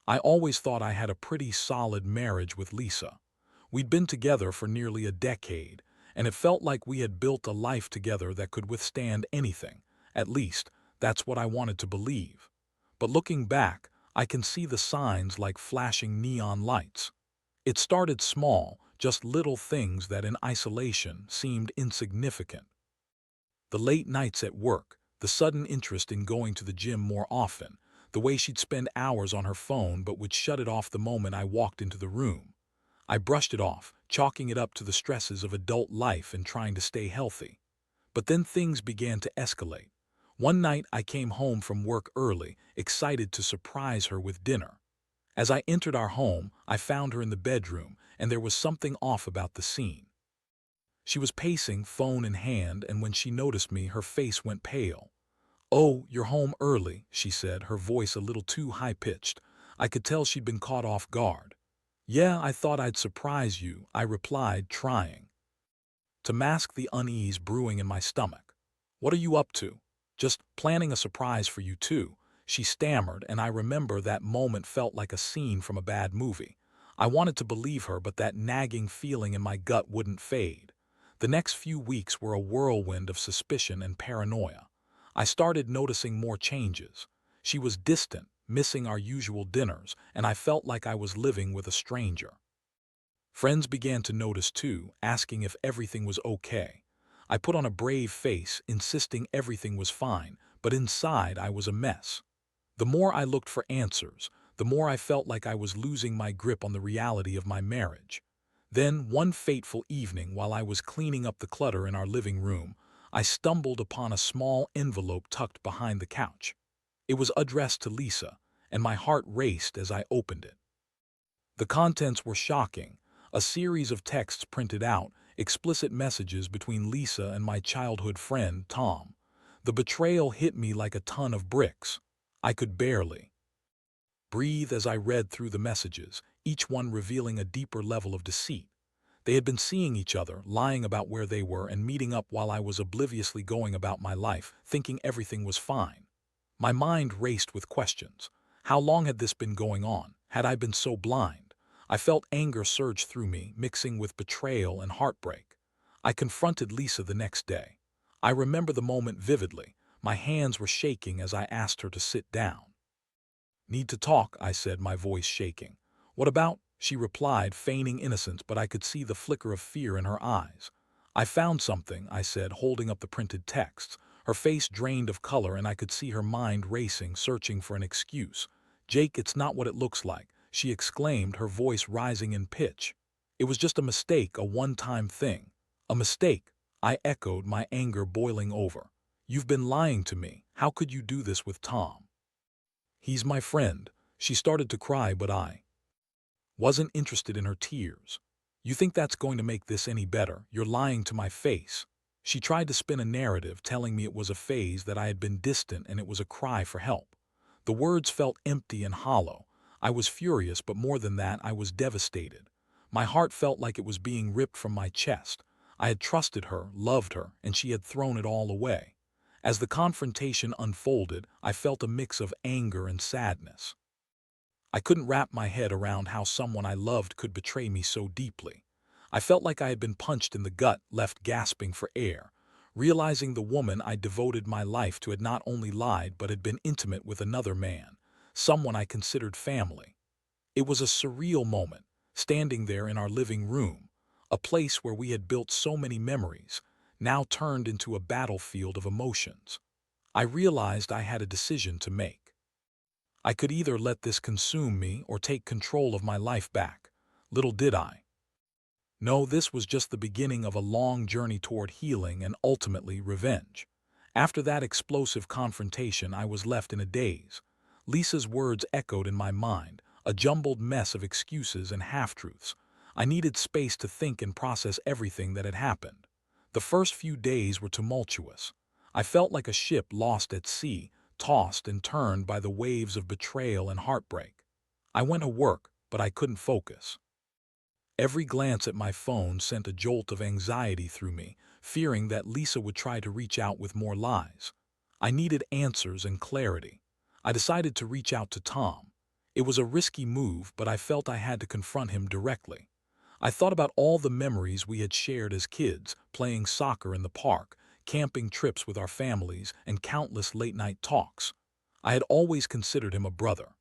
I always thought I had a pretty solid marriage with Lisa. We'd been together for nearly a decade, and it felt like we had built a life together that could withstand anything. At least, that's what I wanted to believe. But looking back, I can see the signs like flashing neon lights. It started small, just little things that in isolation seemed insignificant. The late nights at work, the sudden interest in going to the gym more often, the way she'd spend hours on her phone but would shut it off the moment I walked into the room. I brushed it off, chalking it up to the stresses of adult life and trying to stay healthy. But then things began to escalate. One night I came home from work early, excited to surprise her with dinner. As I entered our home, I found her in the bedroom, and there was something off about the scene. She was pacing, phone in hand, and when she noticed me, her face went pale. "Oh, you're home early," she said, her voice a little too high-pitched. I could tell she'd been caught off guard. "Yeah, I thought I'd surprise you," I replied, trying to mask the unease brewing in my stomach. "What are you up to?" "Just planning a surprise for you too," she stammered, and I remember that moment felt like a scene from a bad movie. I wanted to believe her, but that nagging feeling in my gut wouldn't fade. The next few weeks were a whirlwind of suspicion and paranoia. I started noticing more changes. She was distant, missing our usual dinners, and I felt like I was living with a stranger. Friends began to notice too, asking if everything was okay. I put on a brave face, insisting everything was fine, but inside I was a mess. The more I looked for answers, the more I felt like I was losing my grip on the reality of my marriage. Then, one fateful evening, while I was cleaning up the clutter in our living room, I stumbled upon a small envelope tucked behind the couch. It was addressed to Lisa, and my heart raced as I opened it. The contents were shocking, a series of texts printed out, explicit messages between Lisa and my childhood friend, Tom. The betrayal hit me like a ton of bricks. I could barely breathe as I read through the messages, each one revealing a deeper level of deceit. They had been seeing each other, lying about where they were, and meeting up while I was obliviously going about my life, thinking everything was fine. My mind raced with questions. How long had this been going on? Had I been so blind? I felt anger surge through me, mixing with betrayal and heartbreak. I confronted Lisa the next day. I remember the moment vividly. My hands were shaking as I asked her to sit down. "Need to talk," I said, my voice shaking. "What about?" she replied, feigning innocence, but I could see the flicker of fear in her eyes. "I found something," I said, holding up the printed texts. Her face drained of color, and I could see her mind racing, searching for an excuse. "Jake, it's not what it looks like," she exclaimed, her voice rising in pitch. "It was just a mistake, a one-time thing." "A mistake?" I echoed, my anger boiling over. "You've been lying to me. How could you do this with Tom?" "He's my friend." She started to cry, but I wasn't interested in her tears. "You think that's going to make this any better? You're lying to my face." She tried to spin a narrative, telling me it was a phase, that I had been distant, and it was a cry for help. The words felt empty and hollow. I was furious, but more than that, I was devastated. My heart felt like it was being ripped from my chest. I had trusted her, loved her, and she had thrown it all away. As the confrontation unfolded, I felt a mix of anger and sadness. I couldn't wrap my head around how someone I loved could betray me so deeply. I felt like I had been punched in the gut, left gasping for air, realizing the woman I devoted my life to had not only lied but had been intimate with another man, someone I considered family. It was a surreal moment, standing there in our living room, a place where we had built so many memories, now turned into a battlefield of emotions. I realized I had a decision to make. I could either let this consume me or take control of my life back. Little did I know this was just the beginning of a long journey toward healing and ultimately revenge. After that explosive confrontation, I was left in a daze. Lisa's words echoed in my mind, a jumbled mess of excuses and half-truths. I needed space to think and process everything that had happened. The first few days were tumultuous. I felt like a ship lost at sea, tossed and turned by the waves of betrayal and heartbreak. I went to work, but I couldn't focus. Every glance at my phone sent a jolt of anxiety through me, fearing that Lisa would try to reach out with more lies. I needed answers and clarity. I decided to reach out to Tom. It was a risky move, but I felt I had to confront him directly. I thought about all the memories we had shared as kids, playing soccer in the park, camping trips with our families, and countless late-night talks. I had always considered him a brother.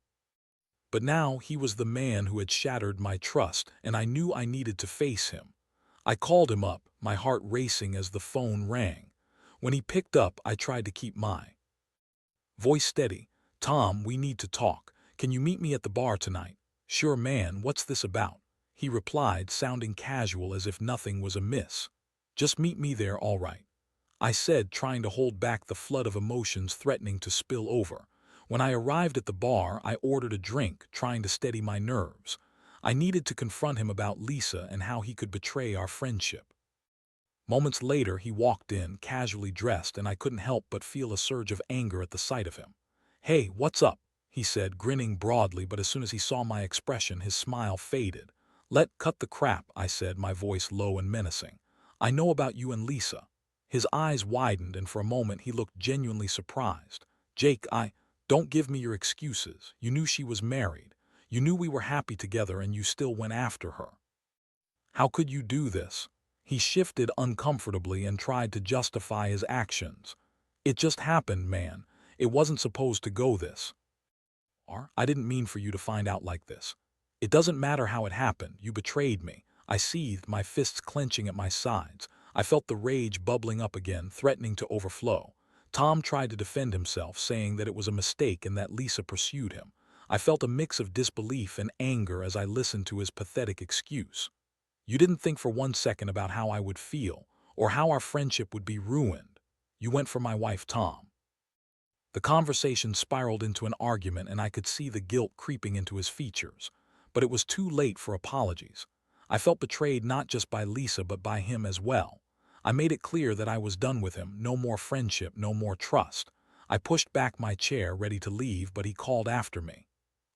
But now he was the man who had shattered my trust, and I knew I needed to face him. I called him up, my heart racing as the phone rang. When he picked up, I tried to keep my voice steady. "Tom, we need to talk. Can you meet me at the bar tonight?" "Sure, man, what's this about?" he replied, sounding casual as if nothing was amiss. "Just meet me there, all right," I said, trying to hold back the flood of emotions threatening to spill over. When I arrived at the bar, I ordered a drink, trying to steady my nerves. I needed to confront him about Lisa and how he could betray our friendship. Moments later, he walked in, casually dressed, and I couldn't help but feel a surge of anger at the sight of him. "Hey, what's up?" he said, grinning broadly, but as soon as he saw my expression, his smile faded. Cut the crap," I said, my voice low and menacing. "I know about you and Lisa." His eyes widened, and for a moment he looked genuinely surprised. "Jake, don't give me your excuses. You knew she was married. You knew we were happy together, and you still went after her. How could you do this?" He shifted uncomfortably and tried to justify his actions. "It just happened, man. It wasn't supposed to go this far. I didn't mean for you to find out like this. It doesn't matter how it happened. You betrayed me." I seethed, my fists clenching at my sides. I felt the rage bubbling up again, threatening to overflow. Tom tried to defend himself, saying that it was a mistake and that Lisa pursued him. I felt a mix of disbelief and anger as I listened to his pathetic excuse. "You didn't think for one second about how I would feel, or how our friendship would be ruined. You went for my wife, Tom." The conversation spiraled into an argument, and I could see the guilt creeping into his features. But it was too late for apologies. I felt betrayed not just by Lisa but by him as well. I made it clear that I was done with him, no more friendship, no more trust. I pushed back my chair, ready to leave, but he called after me.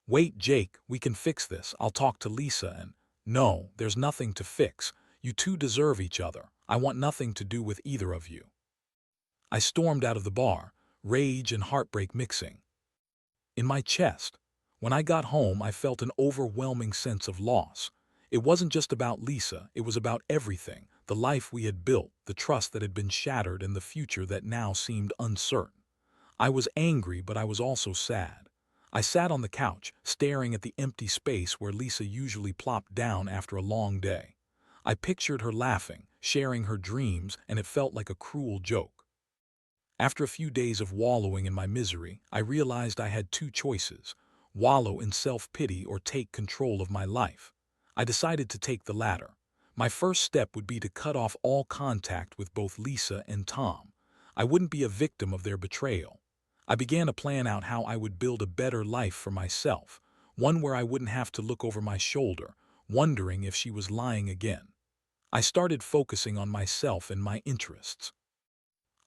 "Wait, Jake, we can fix this. I'll talk to Lisa and—" "No, there's nothing to fix. You two deserve each other. I want nothing to do with either of you." I stormed out of the bar, rage and heartbreak mixing in my chest. When I got home, I felt an overwhelming sense of loss. It wasn't just about Lisa, it was about everything: the life we had built, the trust that had been shattered, and the future that now seemed uncertain. I was angry, but I was also sad. I sat on the couch, staring at the empty space where Lisa usually plopped down after a long day. I pictured her laughing, sharing her dreams, and it felt like a cruel joke. After a few days of wallowing in my misery, I realized I had two choices: wallow in self-pity or take control of my life. I decided to take the latter. My first step would be to cut off all contact with both Lisa and Tom. I wouldn't be a victim of their betrayal. I began to plan out how I would build a better life for myself, one where I wouldn't have to look over my shoulder, wondering if she was lying again. I started focusing on myself and my interests.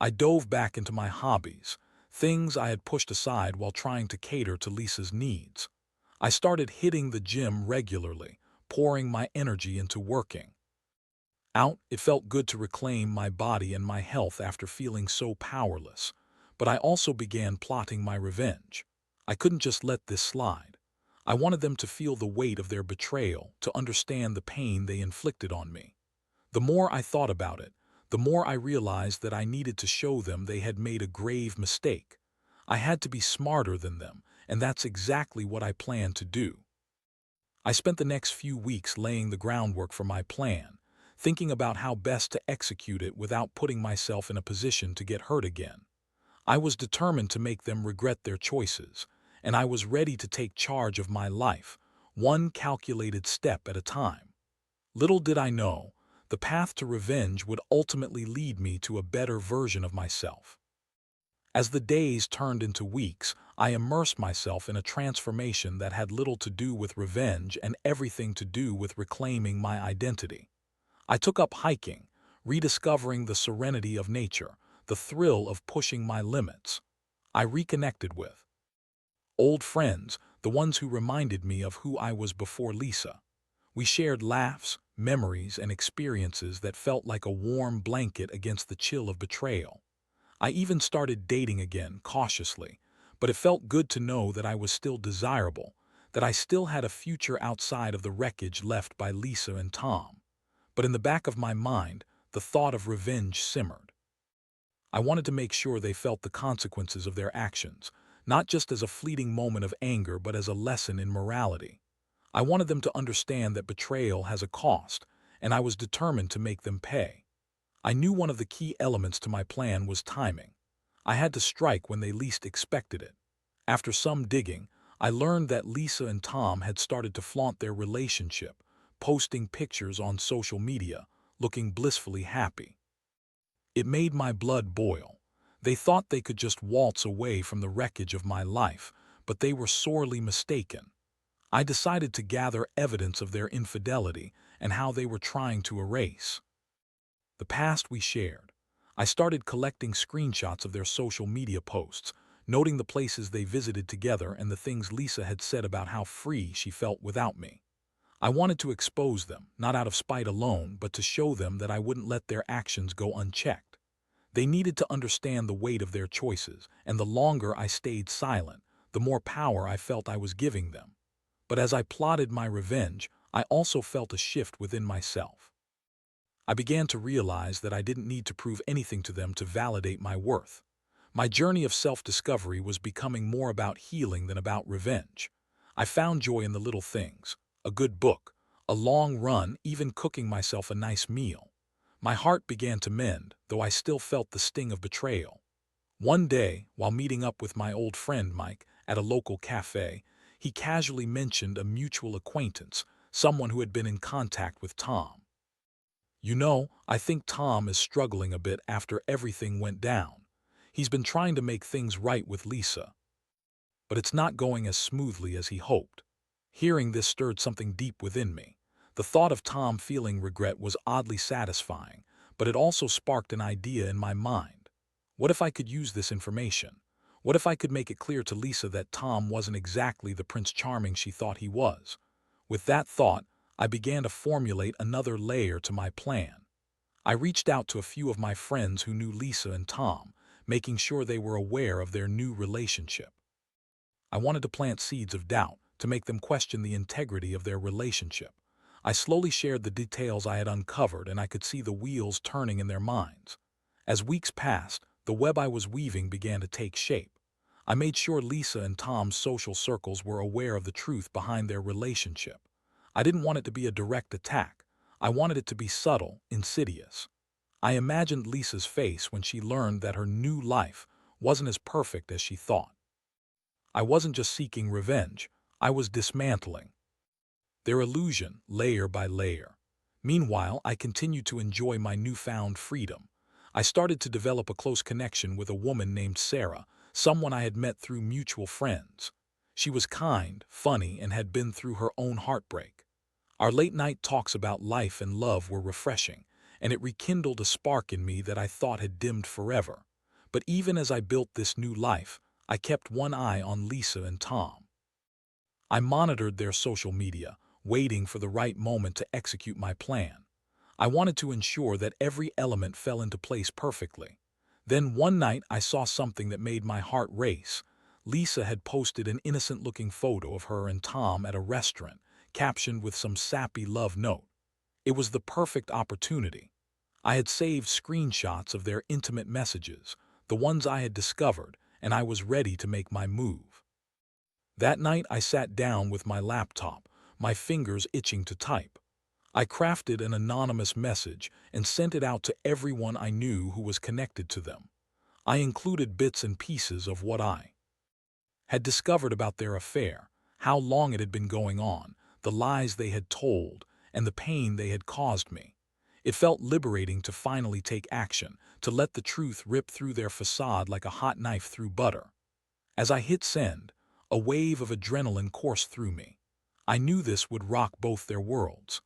I dove back into my hobbies, things I had pushed aside while trying to cater to Lisa's needs. I started hitting the gym regularly, pouring my energy into working out. It felt good to reclaim my body and my health after feeling so powerless. But I also began plotting my revenge. I couldn't just let this slide. I wanted them to feel the weight of their betrayal, to understand the pain they inflicted on me. The more I thought about it, the more I realized that I needed to show them they had made a grave mistake. I had to be smarter than them, and that's exactly what I planned to do. I spent the next few weeks laying the groundwork for my plan, thinking about how best to execute it without putting myself in a position to get hurt again. I was determined to make them regret their choices, and I was ready to take charge of my life, one calculated step at a time. Little did I know, the path to revenge would ultimately lead me to a better version of myself. As the days turned into weeks, I immersed myself in a transformation that had little to do with revenge and everything to do with reclaiming my identity. I took up hiking, rediscovering the serenity of nature, the thrill of pushing my limits. I reconnected with old friends, the ones who reminded me of who I was before Lisa. We shared laughs, memories, and experiences that felt like a warm blanket against the chill of betrayal. I even started dating again, cautiously, but it felt good to know that I was still desirable, that I still had a future outside of the wreckage left by Lisa and Tom. But in the back of my mind, the thought of revenge simmered. I wanted to make sure they felt the consequences of their actions, not just as a fleeting moment of anger but as a lesson in morality. I wanted them to understand that betrayal has a cost, and I was determined to make them pay. I knew one of the key elements to my plan was timing. I had to strike when they least expected it. After some digging, I learned that Lisa and Tom had started to flaunt their relationship, posting pictures on social media, looking blissfully happy. It made my blood boil. They thought they could just waltz away from the wreckage of my life, but they were sorely mistaken. I decided to gather evidence of their infidelity and how they were trying to erase the past we shared. I started collecting screenshots of their social media posts, noting the places they visited together and the things Lisa had said about how free she felt without me. I wanted to expose them, not out of spite alone, but to show them that I wouldn't let their actions go unchecked. They needed to understand the weight of their choices, and the longer I stayed silent, the more power I felt I was giving them. But as I plotted my revenge, I also felt a shift within myself. I began to realize that I didn't need to prove anything to them to validate my worth. My journey of self-discovery was becoming more about healing than about revenge. I found joy in the little things: a good book, a long run, even cooking myself a nice meal. My heart began to mend, though I still felt the sting of betrayal. One day, while meeting up with my old friend Mike at a local cafe, he casually mentioned a mutual acquaintance, someone who had been in contact with Tom. "You know, I think Tom is struggling a bit after everything went down. He's been trying to make things right with Lisa, but it's not going as smoothly as he hoped." Hearing this stirred something deep within me. The thought of Tom feeling regret was oddly satisfying, but it also sparked an idea in my mind. What if I could use this information? What if I could make it clear to Lisa that Tom wasn't exactly the Prince Charming she thought he was? With that thought, I began to formulate another layer to my plan. I reached out to a few of my friends who knew Lisa and Tom, making sure they were aware of their new relationship. I wanted to plant seeds of doubt, to make them question the integrity of their relationship. I slowly shared the details I had uncovered, and I could see the wheels turning in their minds. As weeks passed, the web I was weaving began to take shape. I made sure Lisa and Tom's social circles were aware of the truth behind their relationship. I didn't want it to be a direct attack. I wanted it to be subtle, insidious. I imagined Lisa's face when she learned that her new life wasn't as perfect as she thought. I wasn't just seeking revenge, I was dismantling their illusion layer by layer. Meanwhile, I continued to enjoy my newfound freedom. I started to develop a close connection with a woman named Sarah, someone I had met through mutual friends. She was kind, funny, and had been through her own heartbreak. Our late-night talks about life and love were refreshing, and it rekindled a spark in me that I thought had dimmed forever. But even as I built this new life, I kept one eye on Lisa and Tom. I monitored their social media, waiting for the right moment to execute my plan. I wanted to ensure that every element fell into place perfectly. Then one night I saw something that made my heart race. Lisa had posted an innocent-looking photo of her and Tom at a restaurant, captioned with some sappy love note. It was the perfect opportunity. I had saved screenshots of their intimate messages, the ones I had discovered, and I was ready to make my move. That night I sat down with my laptop, my fingers itching to type. I crafted an anonymous message and sent it out to everyone I knew who was connected to them. I included bits and pieces of what I had discovered about their affair, how long it had been going on, the lies they had told, and the pain they had caused me. It felt liberating to finally take action, to let the truth rip through their facade like a hot knife through butter. As I hit send, a wave of adrenaline coursed through me. I knew this would rock both their worlds.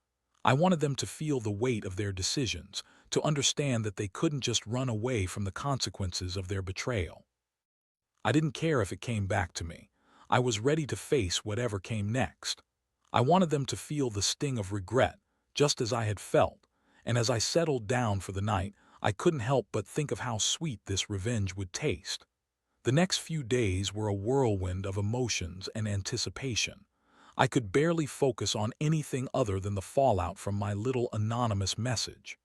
I wanted them to feel the weight of their decisions, to understand that they couldn't just run away from the consequences of their betrayal. I didn't care if it came back to me. I was ready to face whatever came next. I wanted them to feel the sting of regret, just as I had felt, and as I settled down for the night, I couldn't help but think of how sweet this revenge would taste. The next few days were a whirlwind of emotions and anticipation. I could barely focus on anything other than the fallout from my little anonymous message.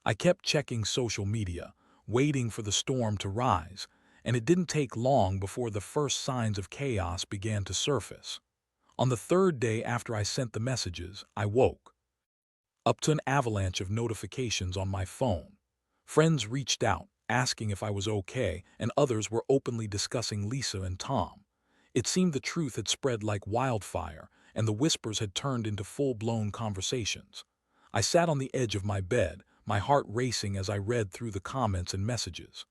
I kept checking social media, waiting for the storm to rise, and it didn't take long before the first signs of chaos began to surface. On the third day after I sent the messages, I woke up to an avalanche of notifications on my phone. Friends reached out, asking if I was okay, and others were openly discussing Lisa and Tom. It seemed the truth had spread like wildfire, and the whispers had turned into full-blown conversations. I sat on the edge of my bed, my heart racing as I read through the comments and messages.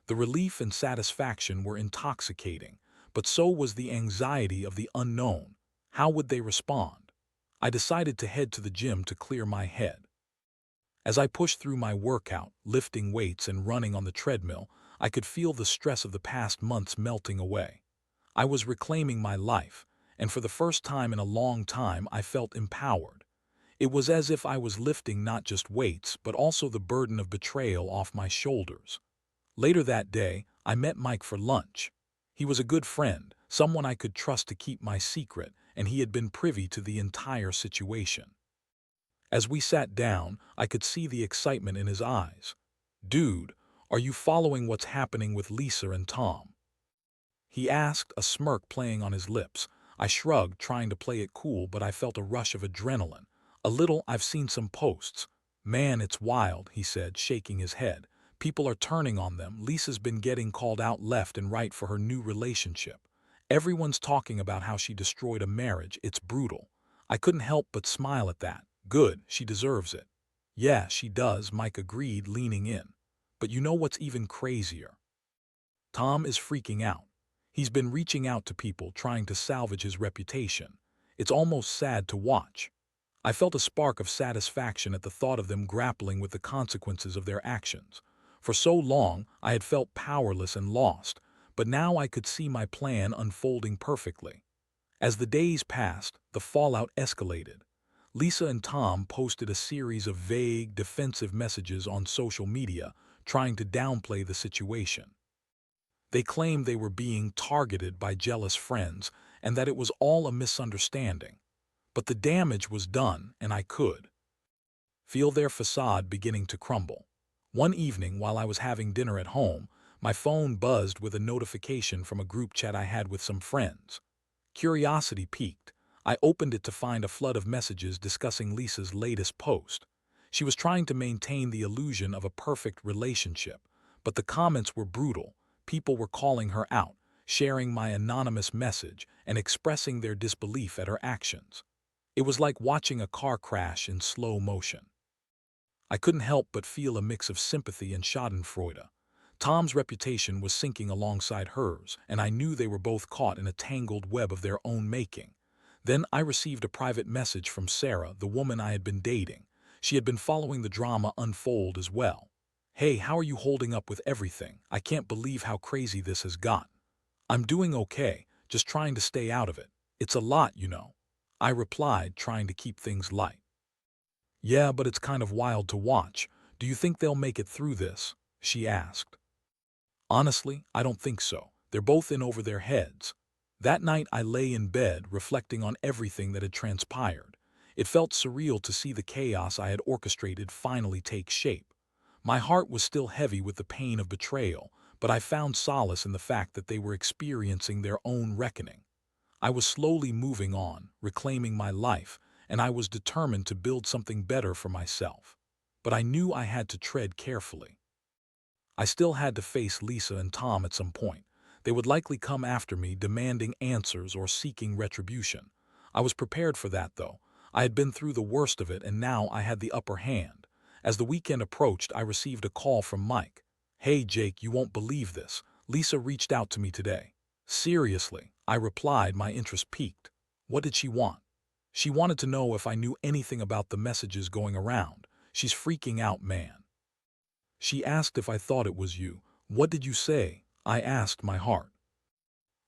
The relief and satisfaction were intoxicating, but so was the anxiety of the unknown. How would they respond? I decided to head to the gym to clear my head. As I pushed through my workout, lifting weights and running on the treadmill, I could feel the stress of the past months melting away. I was reclaiming my life, and for the first time in a long time I felt empowered. It was as if I was lifting not just weights, but also the burden of betrayal off my shoulders. Later that day, I met Mike for lunch. He was a good friend, someone I could trust to keep my secret, and he had been privy to the entire situation. As we sat down, I could see the excitement in his eyes. "Dude, are you following what's happening with Lisa and Tom?" he asked, a smirk playing on his lips. I shrugged, trying to play it cool, but I felt a rush of adrenaline. "A little. I've seen some posts." "Man, it's wild," he said, shaking his head. "People are turning on them. Lisa's been getting called out left and right for her new relationship. Everyone's talking about how she destroyed a marriage. It's brutal." I couldn't help but smile at that. "Good, she deserves it." "Yeah, she does," Mike agreed, leaning in. "But you know what's even crazier? Tom is freaking out. He's been reaching out to people, trying to salvage his reputation. It's almost sad to watch." I felt a spark of satisfaction at the thought of them grappling with the consequences of their actions. For so long, I had felt powerless and lost, but now I could see my plan unfolding perfectly. As the days passed, the fallout escalated. Lisa and Tom posted a series of vague, defensive messages on social media, trying to downplay the situation. They claimed they were being targeted by jealous friends and that it was all a misunderstanding. But the damage was done, and I could feel their facade beginning to crumble. One evening, while I was having dinner at home, my phone buzzed with a notification from a group chat I had with some friends. Curiosity piqued. I opened it to find a flood of messages discussing Lisa's latest post. She was trying to maintain the illusion of a perfect relationship, but the comments were brutal. People were calling her out, sharing my anonymous message, and expressing their disbelief at her actions. It was like watching a car crash in slow motion. I couldn't help but feel a mix of sympathy and schadenfreude. Tom's reputation was sinking alongside hers, and I knew they were both caught in a tangled web of their own making. Then I received a private message from Sarah, the woman I had been dating. She had been following the drama unfold as well. "Hey, how are you holding up with everything? I can't believe how crazy this has gotten." "I'm doing okay, just trying to stay out of it. It's a lot, you know," I replied, trying to keep things light. "Yeah, but it's kind of wild to watch. Do you think they'll make it through this?" she asked. "Honestly, I don't think so. They're both in over their heads." That night I lay in bed, reflecting on everything that had transpired. It felt surreal to see the chaos I had orchestrated finally take shape. My heart was still heavy with the pain of betrayal, but I found solace in the fact that they were experiencing their own reckoning. I was slowly moving on, reclaiming my life, and I was determined to build something better for myself. But I knew I had to tread carefully. I still had to face Lisa and Tom at some point. They would likely come after me, demanding answers or seeking retribution. I was prepared for that, though. I had been through the worst of it, and now I had the upper hand. As the weekend approached, I received a call from Mike. "Hey, Jake, you won't believe this. Lisa reached out to me today." "Seriously?" I replied, my interest piqued. "What did she want?" "She wanted to know if I knew anything about the messages going around. She's freaking out, man. She asked if I thought it was you." "What did you say?" I asked, my heart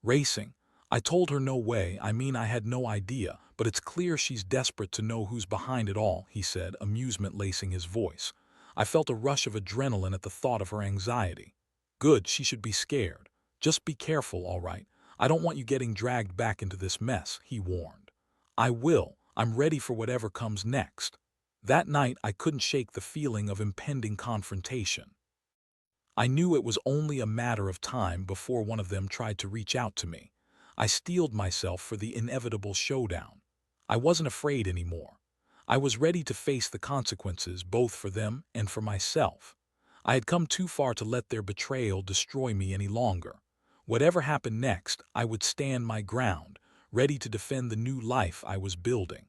racing. I told her no way, I had no idea, but it's clear she's desperate to know who's behind it all, he said, amusement lacing his voice. I felt a rush of adrenaline at the thought of her anxiety. "Good, she should be scared. Just be careful, all right? I don't want you getting dragged back into this mess," he warned. I will. I'm ready for whatever comes next. That night, I couldn't shake the feeling of impending confrontation. I knew it was only a matter of time before one of them tried to reach out to me. I steeled myself for the inevitable showdown. I wasn't afraid anymore. I was ready to face the consequences both for them and for myself. I had come too far to let their betrayal destroy me any longer. Whatever happened next, I would stand my ground, ready to defend the new life I was building.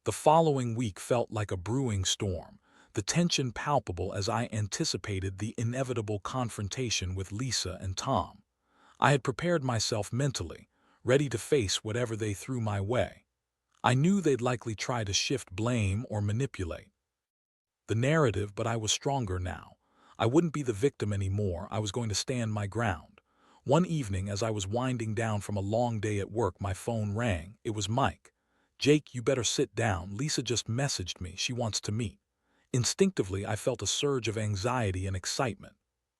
The following week felt like a brewing storm, the tension palpable as I anticipated the inevitable confrontation with Lisa and Tom. I had prepared myself mentally, ready to face whatever they threw my way. I knew they'd likely try to shift blame or manipulate the narrative, but I was stronger now. I wouldn't be the victim anymore. I was going to stand my ground. One evening, as I was winding down from a long day at work, my phone rang. It was Mike. "Jake, you better sit down. Lisa just messaged me. She wants to meet." Instinctively, I felt a surge of anxiety and excitement.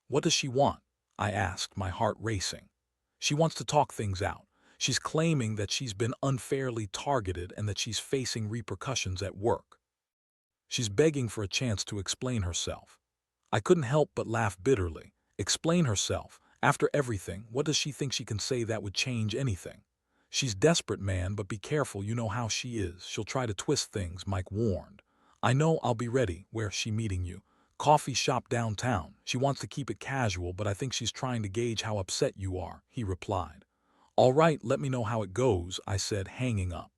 "What does she want?" I asked, my heart racing. "She wants to talk things out. She's claiming that she's been unfairly targeted and that she's facing repercussions at work. She's begging for a chance to explain herself." I couldn't help but laugh bitterly. Explain herself? After everything, what does she think she can say that would change anything? "She's desperate, man, but be careful. You know how she is. She'll try to twist things," Mike warned. "I know. I'll be ready." "Where's she meeting you?" "Coffee shop downtown. She wants to keep it casual, but I think she's trying to gauge how upset you are," he replied. "All right, let me know how it goes," I said, hanging up.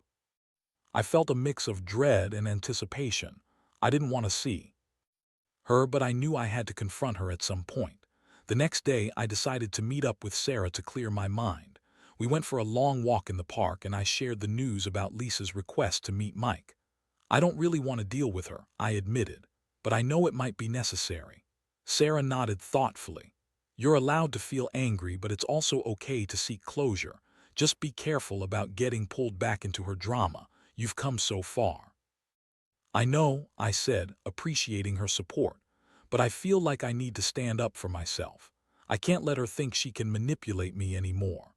I felt a mix of dread and anticipation. I didn't want to see her, but I knew I had to confront her at some point. The next day, I decided to meet up with Sarah to clear my mind. We went for a long walk in the park, and I shared the news about Lisa's request to meet Mike. "I don't really want to deal with her," I admitted, "but I know it might be necessary." Sarah nodded thoughtfully. "You're allowed to feel angry, but it's also okay to seek closure. Just be careful about getting pulled back into her drama. You've come so far." "I know," I said, appreciating her support, "but I feel like I need to stand up for myself. I can't let her think she can manipulate me anymore."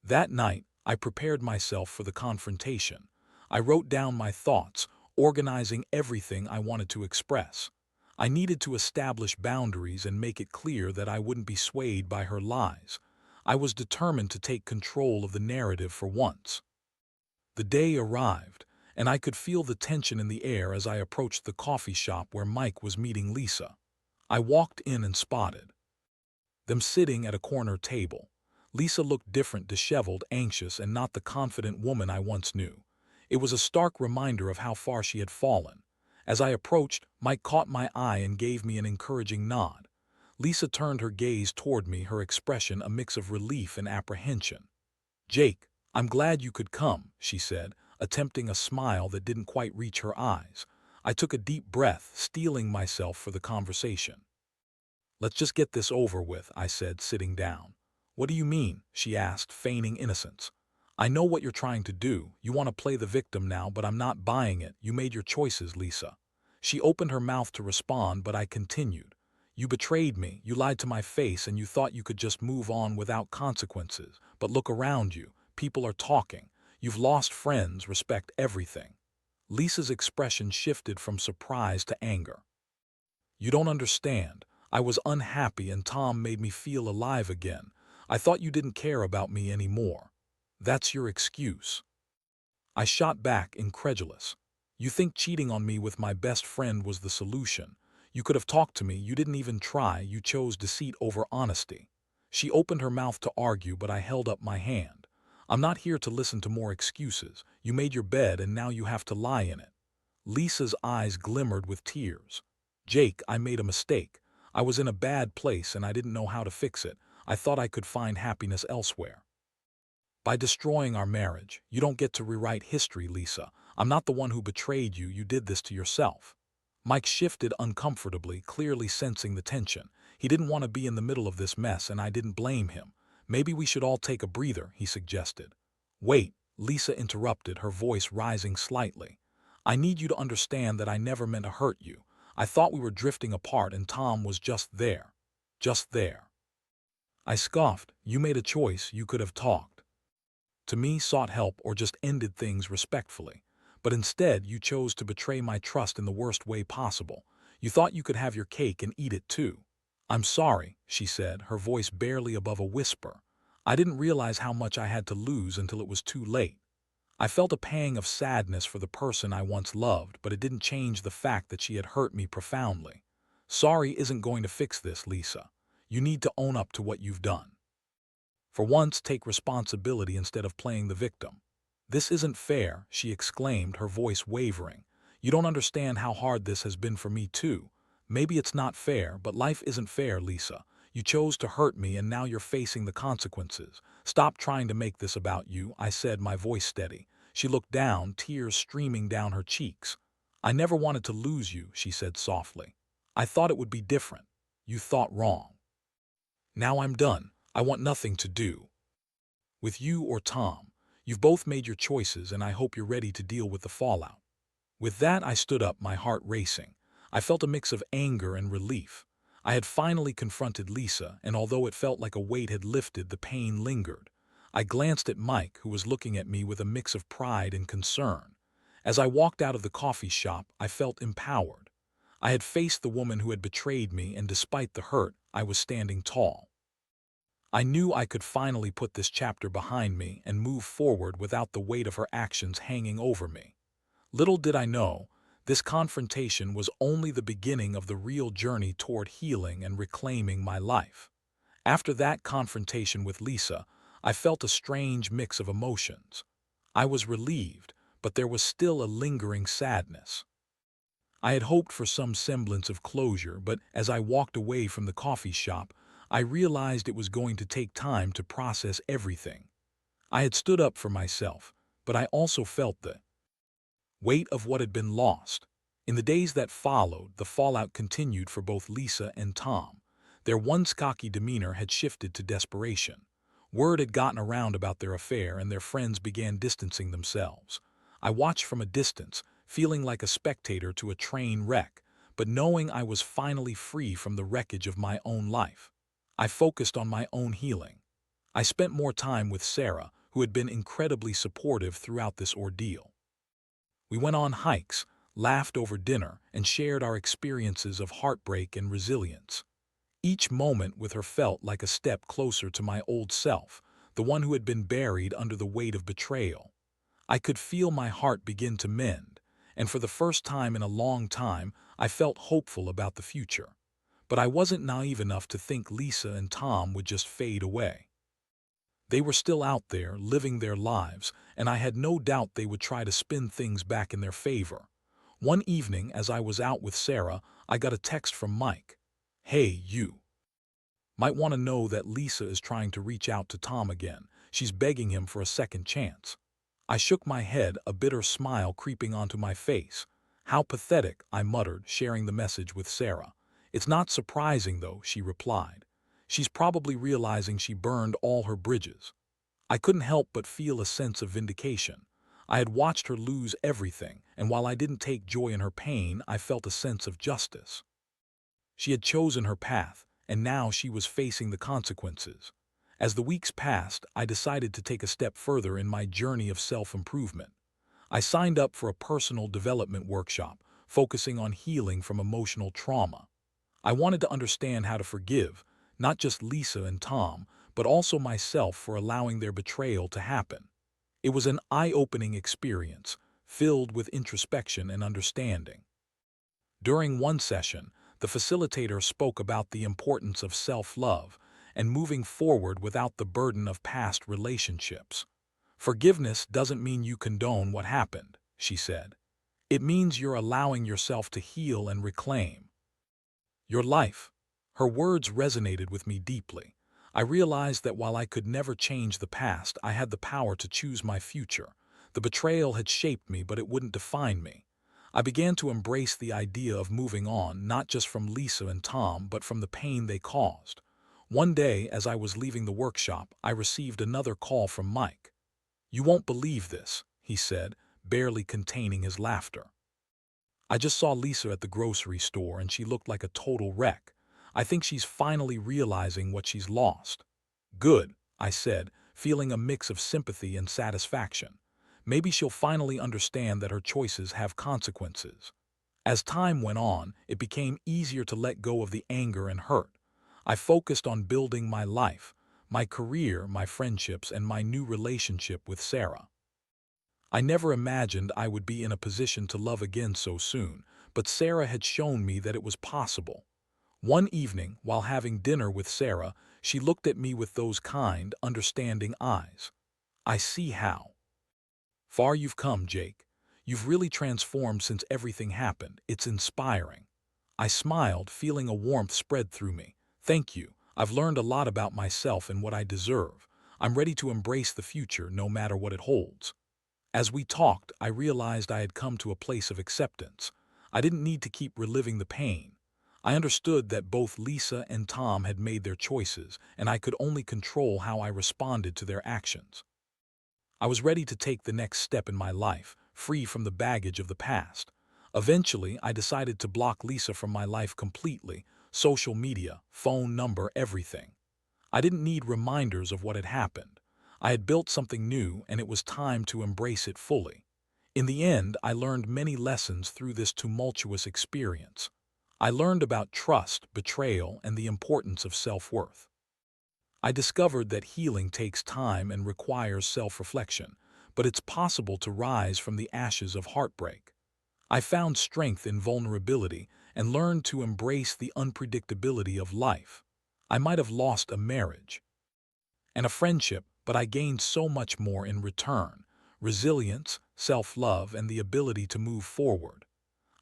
That night, I prepared myself for the confrontation. I wrote down my thoughts, organizing everything I wanted to express. I needed to establish boundaries and make it clear that I wouldn't be swayed by her lies. I was determined to take control of the narrative for once. The day arrived, and I could feel the tension in the air as I approached the coffee shop where Mike was meeting Lisa. I walked in and spotted them sitting at a corner table. Lisa looked different, disheveled, anxious, and not the confident woman I once knew. It was a stark reminder of how far she had fallen. As I approached, Mike caught my eye and gave me an encouraging nod. Lisa turned her gaze toward me, her expression a mix of relief and apprehension. "Jake, I'm glad you could come," she said, attempting a smile that didn't quite reach her eyes. I took a deep breath, steeling myself for the conversation. "Let's just get this over with," I said, sitting down. "What do you mean?" she asked, feigning innocence. "I know what you're trying to do. You want to play the victim now, but I'm not buying it. You made your choices, Lisa." She opened her mouth to respond, but I continued. "You betrayed me, you lied to my face, and you thought you could just move on without consequences. But look around you. People are talking. You've lost friends, respect, everything." Lisa's expression shifted from surprise to anger. "You don't understand. I was unhappy, and Tom made me feel alive again. I thought you didn't care about me anymore." "That's your excuse." I shot back, incredulous. "You think cheating on me with my best friend was the solution? You could have talked to me. You didn't even try. You chose deceit over honesty." She opened her mouth to argue, but I held up my hand. "I'm not here to listen to more excuses. You made your bed, and now you have to lie in it." Lisa's eyes glimmered with tears. "Jake, I made a mistake. I was in a bad place and I didn't know how to fix it. I thought I could find happiness elsewhere. By destroying our marriage, you don't get to rewrite history, Lisa. I'm not the one who betrayed you. You did this to yourself." Mike shifted uncomfortably, clearly sensing the tension. He didn't want to be in the middle of this mess, and I didn't blame him. "Maybe we should all take a breather," he suggested. "Wait," Lisa interrupted, her voice rising slightly. "I need you to understand that I never meant to hurt you. I thought we were drifting apart and Tom was just there." "Just there." I scoffed. "You made a choice. You could have talked." to me, sought help, or just ended things respectfully. But instead, you chose to betray my trust in the worst way possible. You thought you could have your cake and eat it too. I'm sorry, she said, her voice barely above a whisper. I didn't realize how much I had to lose until it was too late. I felt a pang of sadness for the person I once loved, but it didn't change the fact that she had hurt me profoundly. Sorry isn't going to fix this, Lisa. You need to own up to what you've done. For once, take responsibility instead of playing the victim. This isn't fair, she exclaimed, her voice wavering. You don't understand how hard this has been for me too. Maybe it's not fair, but life isn't fair, Lisa. You chose to hurt me and now you're facing the consequences. Stop trying to make this about you, I said, my voice steady. She looked down, tears streaming down her cheeks. I never wanted to lose you, she said softly. I thought it would be different. You thought wrong. Now I'm done. I want nothing to do with you or Tom. You've both made your choices, and I hope you're ready to deal with the fallout. With that, I stood up, my heart racing. I felt a mix of anger and relief. I had finally confronted Lisa, and although it felt like a weight had lifted, the pain lingered. I glanced at Mike, who was looking at me with a mix of pride and concern. As I walked out of the coffee shop, I felt empowered. I had faced the woman who had betrayed me, and despite the hurt, I was standing tall. I knew I could finally put this chapter behind me and move forward without the weight of her actions hanging over me. Little did I know, this confrontation was only the beginning of the real journey toward healing and reclaiming my life. After that confrontation with Lisa, I felt a strange mix of emotions. I was relieved, but there was still a lingering sadness. I had hoped for some semblance of closure, but as I walked away from the coffee shop, I realized it was going to take time to process everything. I had stood up for myself, but I also felt the weight of what had been lost. In the days that followed, the fallout continued for both Lisa and Tom. Their once cocky demeanor had shifted to desperation. Word had gotten around about their affair, and their friends began distancing themselves. I watched from a distance, feeling like a spectator to a train wreck, but knowing I was finally free from the wreckage of my own life. I focused on my own healing. I spent more time with Sarah, who had been incredibly supportive throughout this ordeal. We went on hikes, laughed over dinner, and shared our experiences of heartbreak and resilience. Each moment with her felt like a step closer to my old self, the one who had been buried under the weight of betrayal. I could feel my heart begin to mend, and for the first time in a long time, I felt hopeful about the future. But I wasn't naive enough to think Lisa and Tom would just fade away. They were still out there, living their lives, and I had no doubt they would try to spin things back in their favor. One evening, as I was out with Sarah, I got a text from Mike. "Hey, you. Might want to know that Lisa is trying to reach out to Tom again. She's begging him for a second chance." I shook my head, a bitter smile creeping onto my face. "How pathetic," I muttered, sharing the message with Sarah. "It's not surprising, though," she replied. "She's probably realizing she burned all her bridges." I couldn't help but feel a sense of vindication. I had watched her lose everything, and while I didn't take joy in her pain, I felt a sense of justice. She had chosen her path, and now she was facing the consequences. As the weeks passed, I decided to take a step further in my journey of self-improvement. I signed up for a personal development workshop, focusing on healing from emotional trauma. I wanted to understand how to forgive, not just Lisa and Tom, but also myself for allowing their betrayal to happen. It was an eye-opening experience, filled with introspection and understanding. During one session, the facilitator spoke about the importance of self-love and moving forward without the burden of past relationships. "Forgiveness doesn't mean you condone what happened," she said. "It means you're allowing yourself to heal and reclaim your life." Her words resonated with me deeply. I realized that while I could never change the past, I had the power to choose my future. The betrayal had shaped me, but it wouldn't define me. I began to embrace the idea of moving on, not just from Lisa and Tom, but from the pain they caused. One day, as I was leaving the workshop, I received another call from Mike. "You won't believe this," he said, barely containing his laughter. "I just saw Lisa at the grocery store and she looked like a total wreck. I think she's finally realizing what she's lost." "Good," I said, feeling a mix of sympathy and satisfaction. Maybe she'll finally understand that her choices have consequences. As time went on, it became easier to let go of the anger and hurt. I focused on building my life, my career, my friendships, and my new relationship with Sarah. I never imagined I would be in a position to love again so soon, but Sarah had shown me that it was possible. One evening, while having dinner with Sarah, she looked at me with those kind, understanding eyes. "I see how far you've come, Jake. You've really transformed since everything happened. It's inspiring." I smiled, feeling a warmth spread through me. "Thank you. I've learned a lot about myself and what I deserve. I'm ready to embrace the future, no matter what it holds." As we talked, I realized I had come to a place of acceptance. I didn't need to keep reliving the pain. I understood that both Lisa and Tom had made their choices, and I could only control how I responded to their actions. I was ready to take the next step in my life, free from the baggage of the past. Eventually, I decided to block Lisa from my life completely: social media, phone number, everything. I didn't need reminders of what had happened. I had built something new, and it was time to embrace it fully. In the end, I learned many lessons through this tumultuous experience. I learned about trust, betrayal, and the importance of self-worth. I discovered that healing takes time and requires self-reflection, but it's possible to rise from the ashes of heartbreak. I found strength in vulnerability and learned to embrace the unpredictability of life. I might have lost a marriage and a friendship, but I gained so much more in return: resilience, self-love, and the ability to move forward.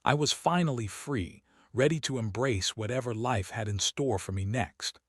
I was finally free, ready to embrace whatever life had in store for me next.